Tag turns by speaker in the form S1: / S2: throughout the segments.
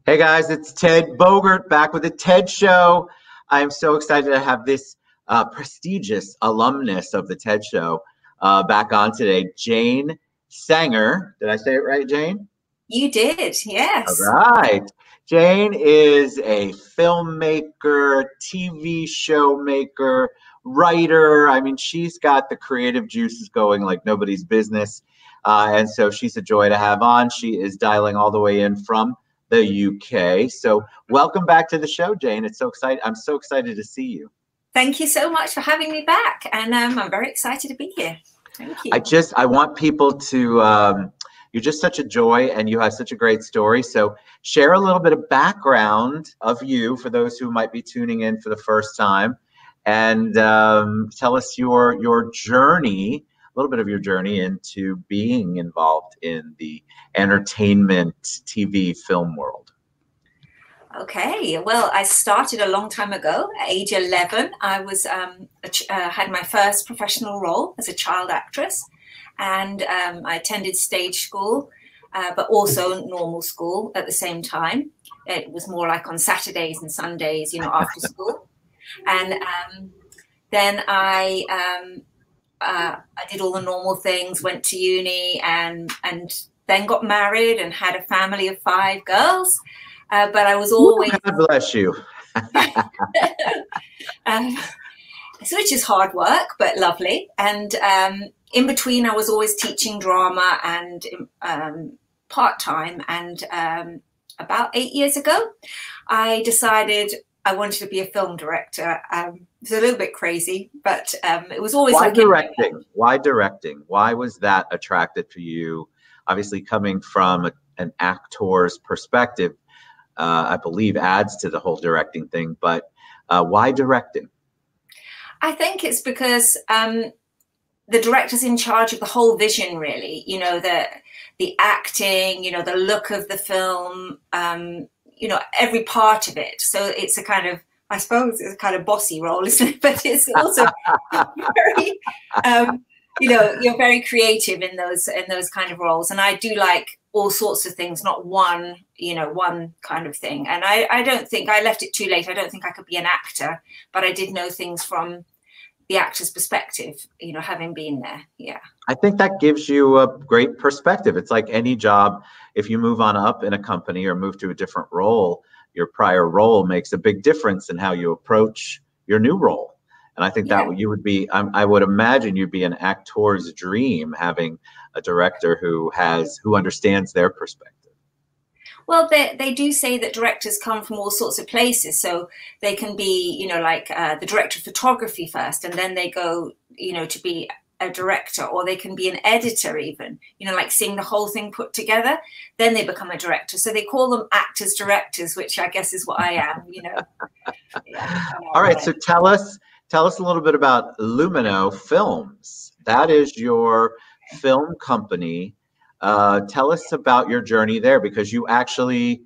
S1: Hey guys, it's Ted Bogert back with the TED Show. I'm so excited to have this prestigious alumnus of the TED Show back on today, Jane Sanger. Did I say it right, Jane?
S2: You did,
S1: All
S2: yes.
S1: right. Jane is a filmmaker, TV show maker, writer. I mean, she's got the creative juices going like nobody's business. And so she's a joy to have on. She is dialing all the way in from the UK. So welcome back to the show, Jane. It's so exciting. I'm so excited to see you.
S2: Thank you so much for having me back. And I'm very excited to be here. Thank you.
S1: I want people to, you're just such a joy and you have such a great story. So share a little bit of background of you for those who might be tuning in for the first time, and tell us your journey, a little bit of your journey into being involved in the entertainment TV film world.
S2: Okay, well, I started a long time ago. At age 11, I was had my first professional role as a child actress, and I attended stage school, but also normal school at the same time. It was more like on Saturdays and Sundays, you know, after school. And then I did all the normal things, went to uni, and then got married and had a family of 5 girls. But I was always...
S1: God bless you.
S2: Which is hard work, but lovely. And in between, I was always teaching drama and part-time. And about 8 years ago, I decided I wanted to be a film director. It's a little bit crazy, but it was always...
S1: Why directing? Why directing? Why was that attractive to you? Obviously, coming from an actor's perspective, I believe adds to the whole directing thing, but why directing?
S2: I think it's because the director's in charge of the whole vision, really. You know, the acting, you know, the look of the film, you know, every part of it. So it's a kind of, I suppose it's a kind of bossy role, isn't it? But it's also very, you know, you're very creative in those kind of roles. And I do like all sorts of things, not one, you know, one kind of thing. And I don't think, I left it too late. I don't think I could be an actor, but I did know things from the actor's perspective, you know, having been there. Yeah.
S1: I think that gives you a great perspective. It's like any job. If you move on up in a company or move to a different role, your prior role makes a big difference in how you approach your new role. And I think that you would be, I would imagine you'd be an actor's dream, having a director who understands their perspective.
S2: Well, they do say that directors come from all sorts of places. So they can be, you know, like the director of photography first, and then they go, you know, to be a director, or they can be an editor even, you know, like seeing the whole thing put together. Then they become a director. So they call them actors directors, which I guess is what I am, you know. Yeah,
S1: all right. So tell us a little bit about Lumino Films. That is your film company. Tell us about your journey there, because you actually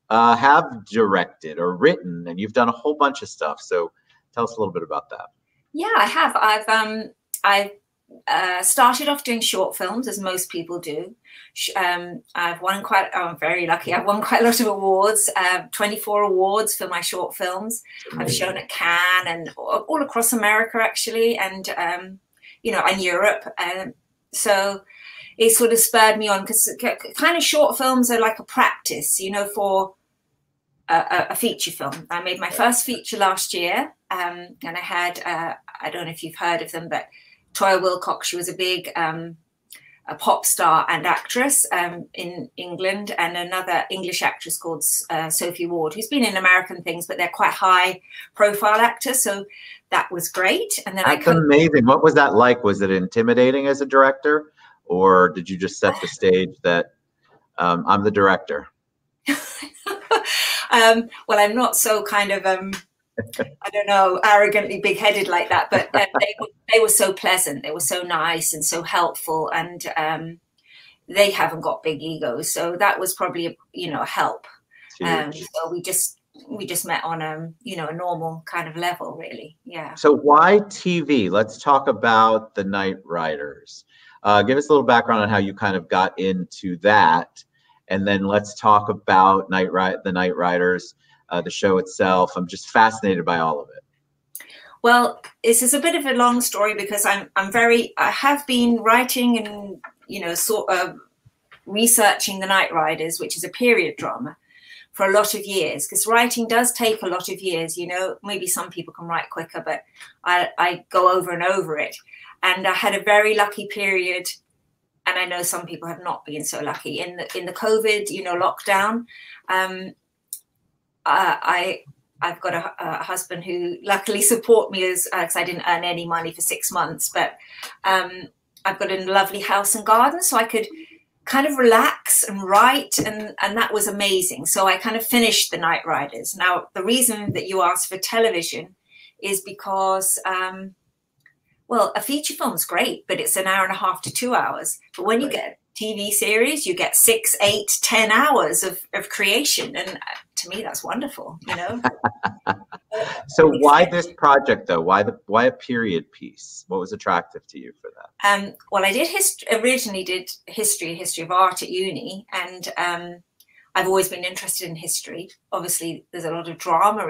S1: have directed or written, and you've done a whole bunch of stuff. So tell us a little bit about that.
S2: Yeah, I have. I've started off doing short films, as most people do. I've won I'm very lucky. I've won quite a lot of awards, 24 awards for my short films. I've shown at Cannes and all across America, actually, and, you know, and Europe. So it sort of spurred me on, because kind of short films are like a practice, you know, for a feature film. I made my first feature last year, and I had, I don't know if you've heard of them, but Toya Wilcox, she was a big a pop star and actress in England, and another English actress called Sophie Ward, who's been in American things, but they're quite high profile actors. So that was great. And then
S1: That's amazing. What was that like? Was it intimidating as a director, or did you just set the stage that I'm the director?
S2: Well, I'm not so kind of I don't know, arrogantly big-headed like that, but they were so pleasant, they were so nice and so helpful, and they haven't got big egos, so that was probably a help. So we just met on you know, a normal kind of level, really. Yeah.
S1: So why TV? Let's talk about the Nightriders. Give us a little background on how you kind of got into that, and then let's talk about the Nightriders, the show itself. I'm just fascinated by all of it.
S2: Well, this is a bit of a long story because I have been writing and, you know, sort of researching the Nightriders, which is a period drama, for a lot of years, because writing does take a lot of years. You know, maybe some people can write quicker, but I go over and over it. And I had a very lucky period, and I know some people have not been so lucky in the COVID, you know, lockdown. I've got a husband who luckily support me as I didn't earn any money for 6 months, but I've got a lovely house and garden, so I could kind of relax and write, and that was amazing. So I kind of finished the Nightriders. Now, the reason that you asked for television is because, well, a feature film's great, but it's 1.5 hours to 2 hours. But when you get TV series, you get 6, 8, 10 hours of creation, and to me that's wonderful, you know.
S1: So why this project though? Why a period piece? What was attractive to you for that?
S2: Well, I originally did history of art at uni, and I've always been interested in history. Obviously there's a lot of drama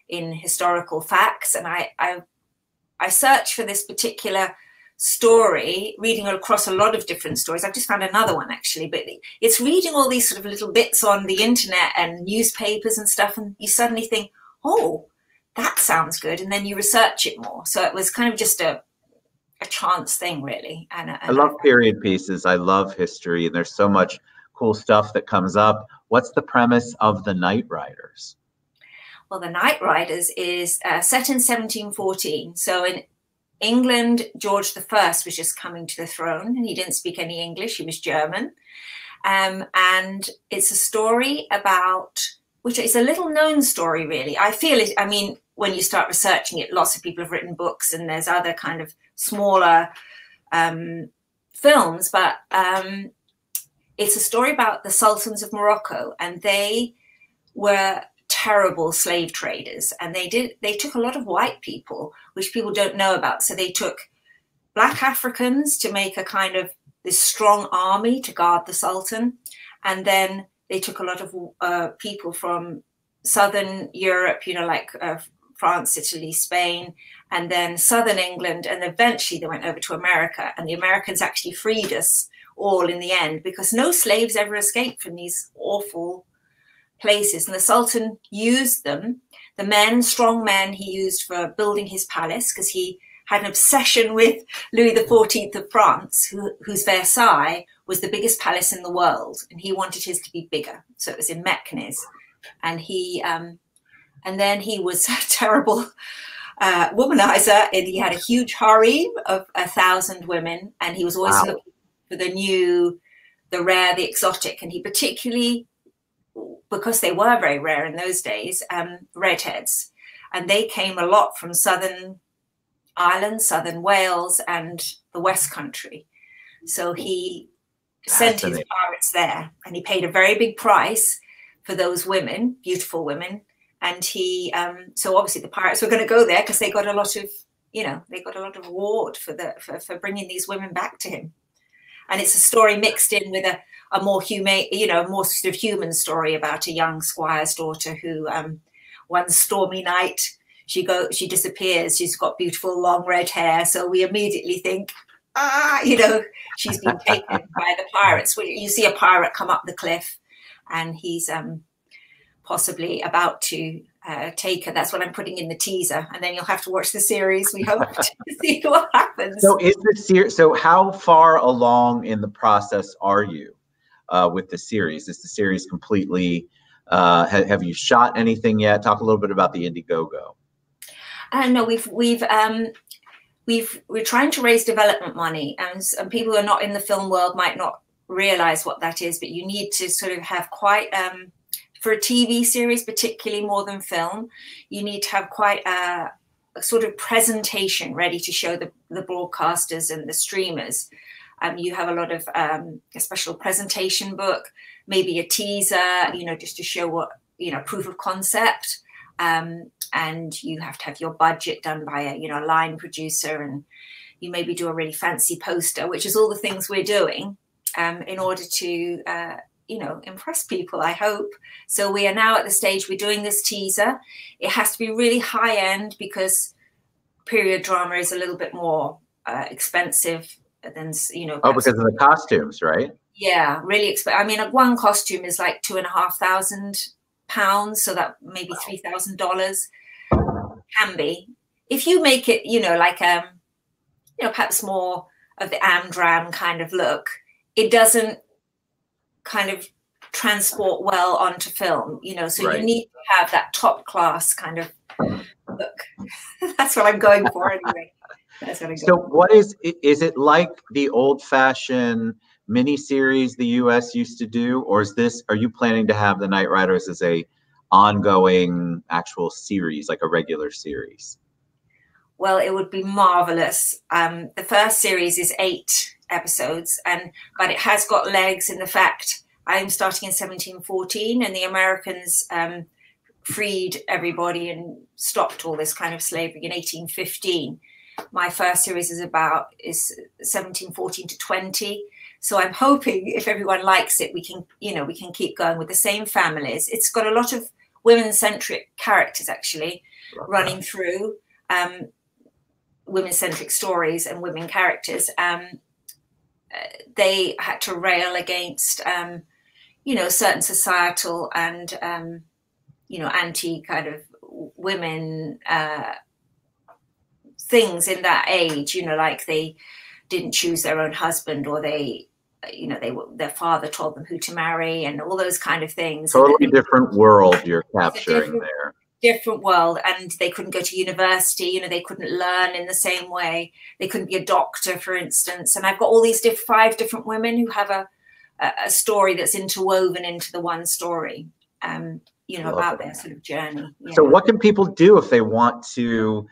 S2: in historical facts, and I searched for this particular story, reading across a lot of different stories. I've just found another one actually, but it's reading all these sort of little bits on the internet and newspapers and stuff, and you suddenly think, oh, that sounds good, and then you research it more. So it was kind of just a chance thing, really. And
S1: I love period pieces. I love history, and there's so much cool stuff that comes up. What's the premise of the Nightriders? Well,
S2: the Nightriders is set in 1714. So in England, George I was just coming to the throne, and he didn't speak any English. He was German. And it's a story about, which is a little known story, really. I feel it, I mean, when you start researching it, lots of people have written books, and there's other kind of smaller films, but it's a story about the Sultans of Morocco, and they were terrible slave traders, and they took a lot of white people, which people don't know about. So they took black Africans to make a kind of this strong army to guard the Sultan, and then they took a lot of people from Southern Europe, you know, like France, Italy, Spain, and then Southern England, and eventually they went over to America, and the Americans actually freed us all in the end, because no slaves ever escaped from these awful places. And the Sultan used them, the men, strong men, he used for building his palace, because he had an obsession with Louis XIV of France, whose Versailles was the biggest palace in the world, and he wanted his to be bigger. So it was in Meknes, and and then he was a terrible womanizer, and he had a huge harem of 1,000 women, and he was always looking for the rare, the exotic, and he particularly, because they were very rare in those days, redheads, and they came a lot from Southern Ireland, Southern Wales, and the West Country. So he sent his pirates there, and he paid a very big price for those women, beautiful women. And he, so obviously the pirates were going to go there because they got a lot of, you know, they got a lot of reward for bringing these women back to him. And it's a story mixed in with a more humane, you know, more sort of human story about a young squire's daughter who, one stormy night, she disappears. She's got beautiful long red hair. So we immediately think, you know, she's been taken by the pirates. You see a pirate come up the cliff, and he's possibly about to take her. That's what I'm putting in the teaser, and then you'll have to watch the series. We hope to see what happens.
S1: So is the series? So how far along in the process are you with the series? Is the series completely? Have you shot anything yet? Talk a little bit about the Indiegogo.
S2: No, we're trying to raise development money, and people who are not in the film world might not realize what that is, but you need to sort of have quite for a TV series, particularly more than film, you need to have quite a sort of presentation ready to show the broadcasters and the streamers. You have a lot of a special presentation book, maybe a teaser, you know, just to show what, you know, proof of concept. And you have to have your budget done by a, you know, a line producer, and you maybe do a really fancy poster, which is all the things we're doing in order to, you know, impress people, I hope. So we are now at the stage we're doing this teaser. It has to be really high end because period drama is a little bit more expensive than, you know.
S1: Oh, because of the costumes, right?
S2: Yeah, really expensive. I mean, one costume is like £2,500, so that maybe $3,000 can be. If you make it, you know, like you know, perhaps more of the Amdram kind of look, it doesn't kind of transport well onto film, you know, so
S1: right.
S2: You need to have that top class kind of look. That's what I'm going for anyway. That's what I'm
S1: so
S2: going
S1: what is it like the old-fashioned miniseries the US used to do, or are you planning to have the Nightriders as a ongoing actual series, like a regular series?
S2: Well, it would be marvelous. The first series is 8 episodes, but it has got legs in the fact I'm starting in 1714 and the Americans freed everybody and stopped all this kind of slavery in 1815. My first series is 1714 to 20. So I'm hoping if everyone likes it, we can keep going with the same families. It's got a lot of women-centric characters actually running through, women-centric stories and women characters. They had to rail against, you know, certain societal and, you know, anti kind of women things in that age, you know, like they didn't choose their own husband, or they, you know, their father told them who to marry, and all those kind of things.
S1: Totally different world you're capturing there.
S2: Different world, and they couldn't go to university, you know, they couldn't learn in the same way. They couldn't be a doctor, for instance. And I've got all these 5 different women who have a story that's interwoven into the one story, you know, about their sort of journey. Yeah.
S1: So what can people do if they want to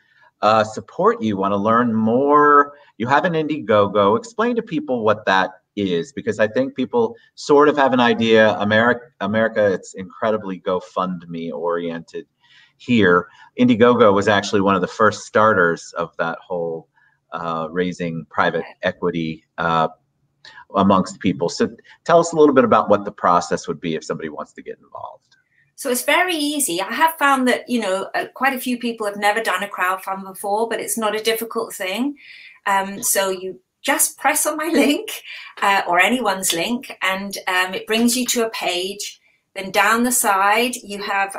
S1: support you, want to learn more? You have an Indiegogo. Explain to people what that is, because I think people sort of have an idea. America, it's incredibly GoFundMe oriented here. Indiegogo was actually one of the first starters of that whole raising private equity amongst people. So tell us a little bit about what the process would be if somebody wants to get involved.
S2: So it's very easy. I have found that, you know, quite a few people have never done a crowdfund before, but it's not a difficult thing. So you just press on my link or anyone's link, and it brings you to a page. Then down the side, you have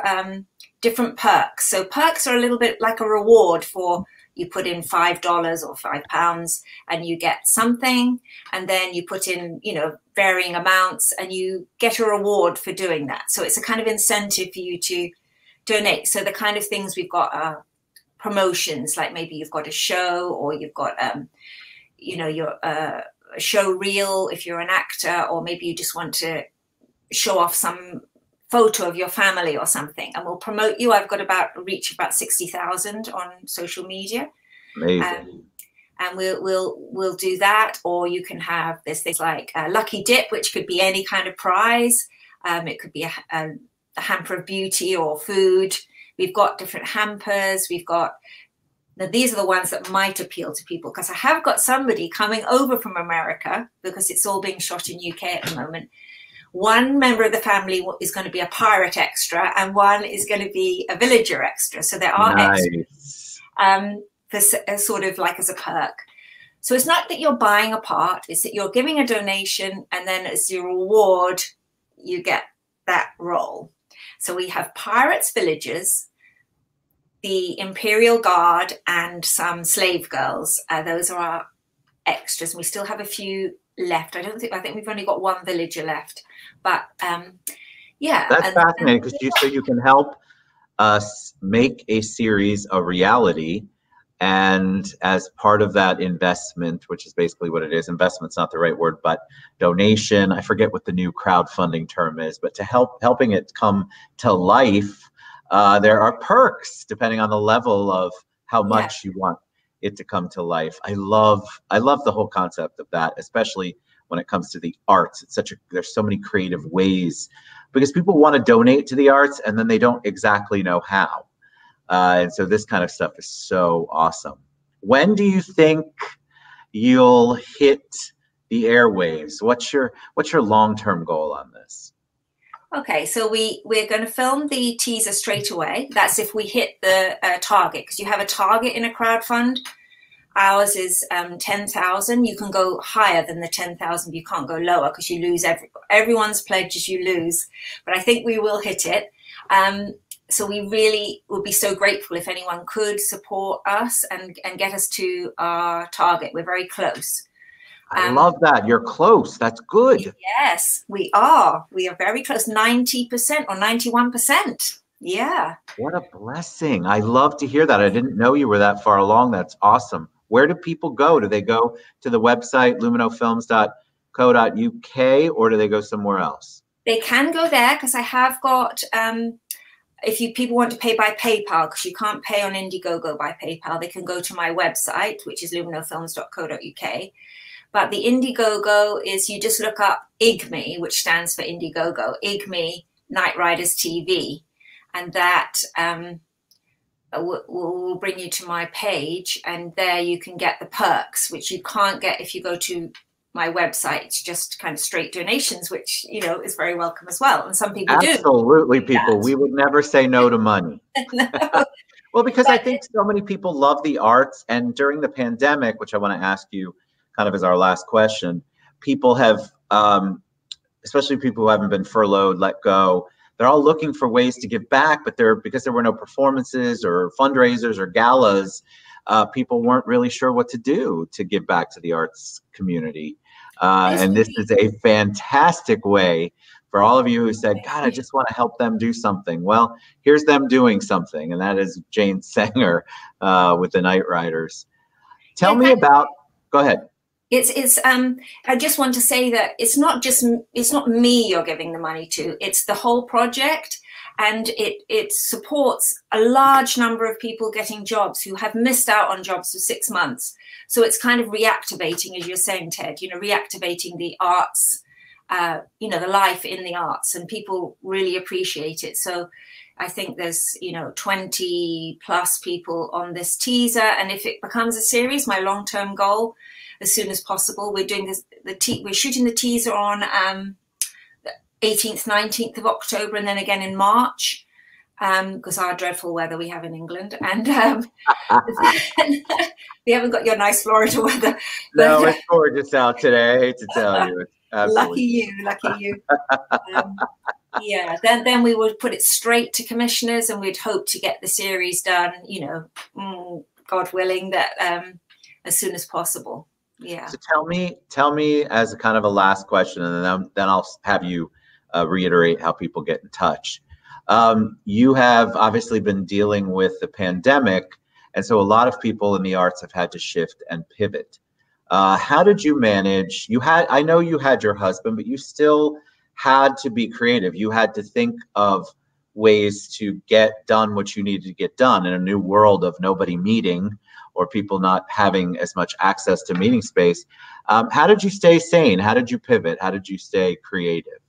S2: different perks. So perks are a little bit like a reward for you put in $5 or £5 and you get something, and then you put in, you know, varying amounts and you get a reward for doing that. So it's a kind of incentive for you to donate. So the kind of things we've got are promotions, like maybe you've got a show, or you've got, you know, your a show reel if you're an actor, or maybe you just want to show off some photo of your family or something, and we'll promote you. I've got reach about 60,000 on social media.
S1: Amazing.
S2: And we'll do that. Or you can have this things like a lucky dip, which could be any kind of prize. It could be a hamper of beauty or food. We've got different hampers. We've got, now these are the ones that might appeal to people, because I have got somebody coming over from America, because it's all being shot in UK at the moment. One member of the family is going to be a pirate extra, and one is going to be a villager extra. So there are extras, for sort of like as a perk. So it's not that you're buying a part, it's that you're giving a donation, and then as your reward, you get that role. So we have pirates, villagers, the Imperial Guard, and some slave girls. Those are our extras. And we still have a few left. I think we've only got one villager left. But yeah.
S1: That's fascinating, because so you can help us make a series a reality. And as part of that investment, which is basically what it is, investment's not the right word, but donation, I forget what the new crowdfunding term is, but to helping it come to life, there are perks depending on the level of how much you want it to come to life. I love the whole concept of that, especially when it comes to the arts. It's there's so many creative ways, because people want to donate to the arts and then they don't exactly know how. And so this kind of stuff is so awesome. When do you think you'll hit the airwaves? What's your long-term goal on this?
S2: Okay, so we're going to film the teaser straight away. That's if we hit the target, because you have a target in a crowdfund. Ours is 10,000. You can go higher than the 10,000. You can't go lower because you lose everyone's pledges. You lose, but I think we will hit it. So we really would be so grateful if anyone could support us and get us to our target. We're very close.
S1: I love that. You're close. That's good.
S2: Yes, we are. We are very close. 90% or 91%. Yeah. What
S1: a blessing. I love to hear that. I didn't know you were that far along. That's awesome. Where do people go? Do they go to the website luminofilms.co.uk or do they go somewhere else?
S2: They can go there because I have got, if people want to pay by PayPal, because you can't pay on Indiegogo by PayPal, they can go to my website, which is luminofilms.co.uk. But the Indiegogo is, you just look up IGME, which stands for Indiegogo, IGME Nightriders TV. And that will bring you to my page. And there you can get the perks, which you can't get if you go to my website. It's just kind of straight donations, which, you know, is very welcome as well. And some people do.
S1: Absolutely, people. We would never say no to money.
S2: No.
S1: Well, because I think so many people love the arts. And during the pandemic, which I want to ask you kind of as our last question, people have, especially people who haven't been furloughed, let go, they're all looking for ways to give back, but because there were no performances or fundraisers or galas, people weren't really sure what to do to give back to the arts community. And this is a fantastic way for all of you who said, God, I just want to help them do something. Well, here's them doing something, and that is Jane Sanger with the Nightriders. Tell me about, go ahead.
S2: I just want to say that it's not me you're giving the money to, it's the whole project, and it supports a large number of people getting jobs who have missed out on jobs for 6 months. So it's kind of reactivating, as you're saying, Ted, you know, reactivating the arts, you know, the life in the arts, and people really appreciate it. So I think there's, you know, 20 plus people on this teaser. And if it becomes a series, my long-term goal, as soon as possible, we're doing this, we're shooting the teaser on the 18th, 19th of October, and then again in March, because our dreadful weather we have in England. And we haven't got your nice Florida weather.
S1: No, it's gorgeous out today. I hate to tell you.
S2: Lucky you, lucky you. Yeah, then we would put it straight to commissioners, and we'd hope to get the series done, you know, God willing, that as soon as possible. Yeah.
S1: So tell me as a kind of a last question, and then I'll have you reiterate how people get in touch. You have obviously been dealing with the pandemic, and so a lot of people in the arts have had to shift and pivot. How did you manage? I know you had your husband, but you still had to be creative. You had to think of ways to get done what you needed to get done in a new world of nobody meeting or people not having as much access to meeting space. How did you stay sane? How did you pivot? How did you stay creative?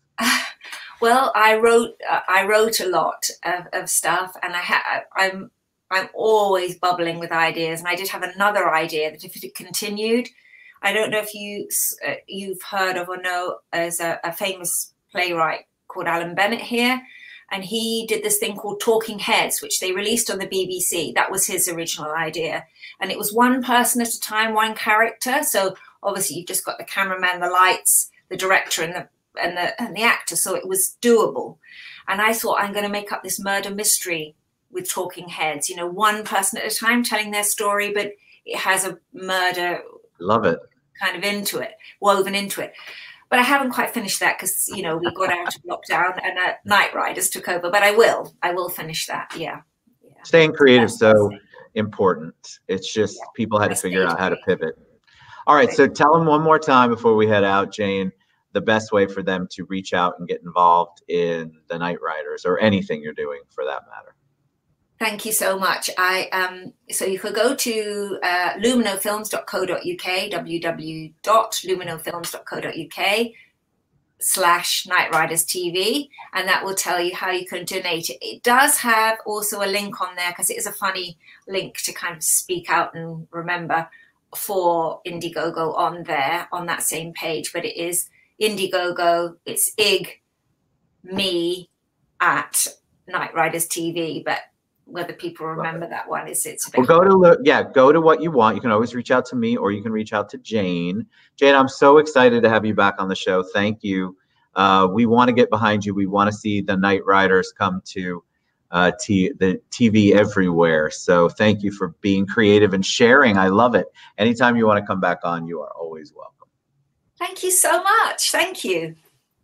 S2: Well, I wrote a lot of stuff, and I'm always bubbling with ideas. And I did have another idea that if it had continued, I don't know if you've heard of or know, as a famous playwright called Alan Bennett here. And he did this thing called Talking Heads, which they released on the BBC. That was his original idea. And it was one person at a time, one character. So obviously you've just got the cameraman, the lights, the director, and the actor. So it was doable. And I thought, I'm going to make up this murder mystery with Talking Heads, you know, one person at a time telling their story, but it has a murder.
S1: Love it.
S2: Kind of woven into it. But I haven't quite finished that because, you know, we got out of lockdown and Nightriders took over. But I will finish that. Yeah.
S1: Staying creative is so important. It's just people had to figure out how to pivot. All right. So tell them one more time before we head out, Jane, the best way for them to reach out and get involved in the Nightriders or anything you're doing for that matter.
S2: Thank you so much. So you could go to luminofilms.co.uk, www.luminofilms.co.uk/Nightriders TV, and that will tell you how you can donate. It does have also a link on there because it is a funny link to kind of speak out and remember for Indiegogo on there, on that same page, but it is Indiegogo. It's me at Nightriders TV, but whether people remember that one is it's a bit.
S1: Well, go to what you want. You can always reach out to me, or you can reach out to Jane. Jane, I'm so excited to have you back on the show. Thank you. We want to get behind you. We want to see the Nightriders come to the TV everywhere. So thank you for being creative and sharing. I love it. Anytime you want to come back on, you are always welcome. Thank you so much. Thank you.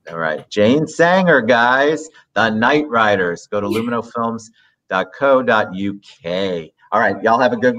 S1: All right. Jane Sanger, guys, the Nightriders. Go to luminofilms.co.uk. All right. Y'all have a good one.